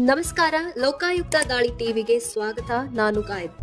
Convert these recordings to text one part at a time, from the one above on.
ನಮಸ್ಕಾರ, ಲೋಕಾಯುಕ್ತ ದಾಳಿ ಟಿವಿಗೆ ಸ್ವಾಗತ. ನಾನು ಗಾಯತ್.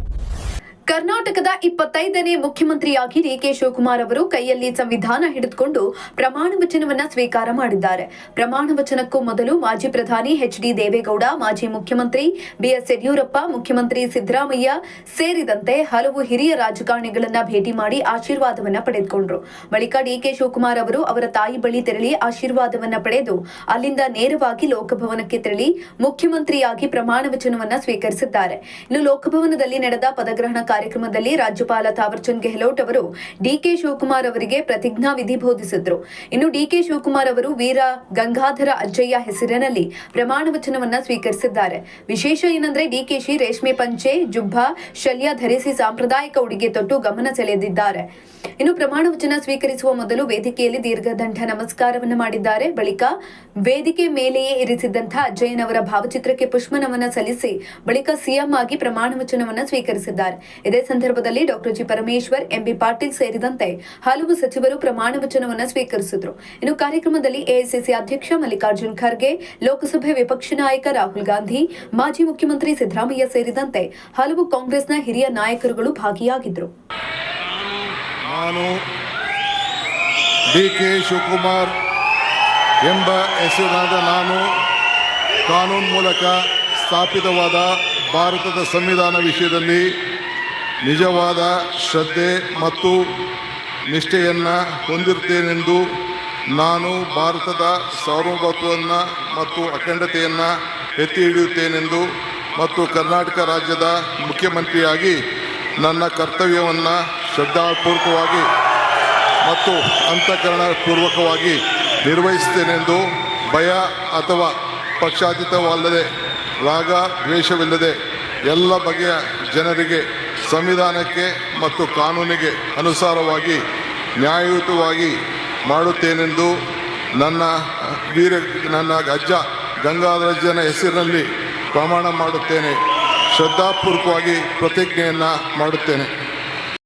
ಕರ್ನಾಟಕದ 25ನೇ ಮುಖ್ಯಮಂತ್ರಿಯಾಗಿ ಡಿಕೆ ಶಿವಕುಮಾರ್ ಅವರು ಕೈಯಲ್ಲಿ ಸಂವಿಧಾನ ಹಿಡಿದುಕೊಂಡು ಪ್ರಮಾಣ ವಚನವನ್ನ ಸ್ವೀಕಾರ ಮಾಡಿದ್ದಾರೆ. ಪ್ರಮಾಣ ವಚನಕ್ಕೂ ಮೊದಲು ಮಾಜಿ ಪ್ರಧಾನಿ ಎಚ್.ಡಿ. ದೇವೇಗೌಡ, ಮಾಜಿ ಮುಖ್ಯಮಂತ್ರಿ ಬಿ.ಎಸ್. ಯಡಿಯೂರಪ್ಪ, ಮುಖ್ಯಮಂತ್ರಿ ಸಿದ್ದರಾಮಯ್ಯ ಸೇರಿದಂತೆ ಹಲವು ಹಿರಿಯ ರಾಜಕಾರಣಿಗಳನ್ನ ಭೇಟಿ ಮಾಡಿ ಆಶೀರ್ವಾದವನ್ನ ಪಡೆದುಕೊಂಡ್ರು. ಬಳಿಕ ಡಿಕೆ ಶಿವಕುಮಾರ್ ಅವರು ಅವರ ತಾಯಿ ಬಳಿ ತೆರಳಿ ಆಶೀರ್ವಾದವನ್ನ ಪಡೆದು ಅಲ್ಲಿಂದ ನೇರವಾಗಿ ಲೋಕಭವನಕ್ಕೆ ತೆರಳಿ ಮುಖ್ಯಮಂತ್ರಿಯಾಗಿ ಪ್ರಮಾಣ ವಚನವನ್ನ ಸ್ವೀಕರಿಸಿದ್ದಾರೆ. ಇನ್ನು ಲೋಕಭವನದಲ್ಲಿ ನಡೆದ ಪದಗ್ರಹಣ ಕಾರ್ಯಕ್ರಮದಲ್ಲಿ ರಾಜ್ಯಪಾಲ ಥಾವರ್ಚಂದ್ ಗೆಹ್ಲೋಟ್ ಅವರು ಡಿಕೆ ಶಿವಕುಮಾರ್ ಅವರಿಗೆ ಪ್ರತಿಜ್ಞಾ ವಿಧಿ ಬೋಧಿಸಿದ್ರು. ಇನ್ನು ಡಿಕೆ ಶಿವಕುಮಾರ್ ಅವರು ವೀರ ಗಂಗಾಧರ ಅಜ್ಜಯ್ಯ ಹೆಸರಿನಲ್ಲಿ ಪ್ರಮಾಣ ವಚನವನ್ನ ಸ್ವೀಕರಿಸಿದ್ದಾರೆ. ವಿಶೇಷ ಏನಂದ್ರೆ ಡಿಕೆಶಿ ರೇಷ್ಮೆ ಪಂಚೆ, ಜುಬ್ಬ, ಶಲ್ಯ ಧರಿಸಿ ಸಾಂಪ್ರದಾಯಿಕ ಉಡುಗೆ ತೊಟ್ಟು ಗಮನ ಸೆಳೆದಿದ್ದಾರೆ. ಇನ್ನು ಪ್ರಮಾಣ ವಚನ ಸ್ವೀಕರಿಸುವ ಮೊದಲು ವೇದಿಕೆಯಲ್ಲಿ ದೀರ್ಘದಂಡ ನಮಸ್ಕಾರವನ್ನು ಮಾಡಿದ್ದಾರೆ. ಬಳಿಕ ವೇದಿಕೆ ಮೇಲೆಯೇ ಇರಿಸಿದ್ದಂತಹ ಅಜ್ಜಯ್ಯನವರ ಭಾವಚಿತ್ರಕ್ಕೆ ಪುಷ್ಪನಮನ ಸಲ್ಲಿಸಿ ಬಳಿಕ ಸಿಎಂ ಆಗಿ ಪ್ರಮಾಣ ವಚನವನ್ನ ಸ್ವೀಕರಿಸಿದ್ದಾರೆ. ಇದೇ ಸಂದರ್ಭದಲ್ಲಿ doctor G Parameshwar, MB Patil ಸೇರಿದಂತೆ ಹಲವು ಸಚಿವರು ಪ್ರಮಾಣ ವಚನವನ್ನ ಸ್ವೀಕರಿಸಿದ್ರು. ಇನ್ನು ಕಾರ್ಯಕ್ರಮದಲ್ಲಿ ಎಐಸಿಸಿ ಅಧ್ಯಕ್ಷ ಮಲ್ಲಿಕಾರ್ಜುನ್ ಖರ್ಗೆ, ಲೋಕಸಭೆ ವಿಪಕ್ಷ ನಾಯಕ ರಾಹುಲ್ ಗಾಂಧಿ, ಮಾಜಿ ಮುಖ್ಯಮಂತ್ರಿ ಸಿದ್ದರಾಮಯ್ಯ ಸೇರಿದಂತೆ ಹಲವು ಕಾಂಗ್ರೆಸ್ನ ಹಿರಿಯ ನಾಯಕರುಗಳು ಭಾಗಿಯಾಗಿದ್ದರು. ನಾನು ಡಿಕೆ ಶಿವಕುಮಾರ್ ಎಂಬ ಹೆಸರಾದ ನಾನು ಕಾನೂನು ಮೂಲಕ ಸ್ಥಾಪಿತವಾದ ಭಾರತದ ಸಂವಿಧಾನ ವಿಷಯದಲ್ಲಿ ನಿಜವಾದ ಶ್ರದ್ಧೆ ಮತ್ತು ನಿಷ್ಠೆಯನ್ನು ಹೊಂದಿರುತ್ತೇನೆಂದು, ನಾನು ಭಾರತದ ಸಾರ್ವಭೌಮತ್ವವನ್ನು ಮತ್ತು ಅಖಂಡತೆಯನ್ನು ಎತ್ತಿ ಹಿಡಿಯುತ್ತೇನೆಂದು ಮತ್ತು ಕರ್ನಾಟಕ ರಾಜ್ಯದ ಮುಖ್ಯಮಂತ್ರಿಯಾಗಿ ನನ್ನ ಕರ್ತವ್ಯವನ್ನು ಶ್ರದ್ಧಾಪೂರ್ವಕವಾಗಿ ಮತ್ತು ಅಂತಃಕರಣಪೂರ್ವಕವಾಗಿ ನಿರ್ವಹಿಸುತ್ತೇನೆಂದು, ಭಯ ಅಥವಾ ಪಕ್ಷಾತೀತವಲ್ಲದೆ, ರಾಗ ದ್ವೇಷವಿಲ್ಲದೆ ಎಲ್ಲ ಬಗೆಯ ಜನರಿಗೆ ಸಂವಿಧಾನಕ್ಕೆ ಮತ್ತು ಕಾನೂನಿಗೆ ಅನುಸಾರವಾಗಿ ನ್ಯಾಯಯುತವಾಗಿ ಮಾಡುತ್ತೇನೆಂದು ನನ್ನ ಅಜ್ಜ ಗಂಗಾಧರಜ್ಜನ ಹೆಸರಿನಲ್ಲಿ ಪ್ರಮಾಣ ಮಾಡುತ್ತೇನೆ. ಶ್ರದ್ಧಾಪೂರ್ವಕವಾಗಿ ಪ್ರತಿಜ್ಞೆಯನ್ನು ಮಾಡುತ್ತೇನೆ.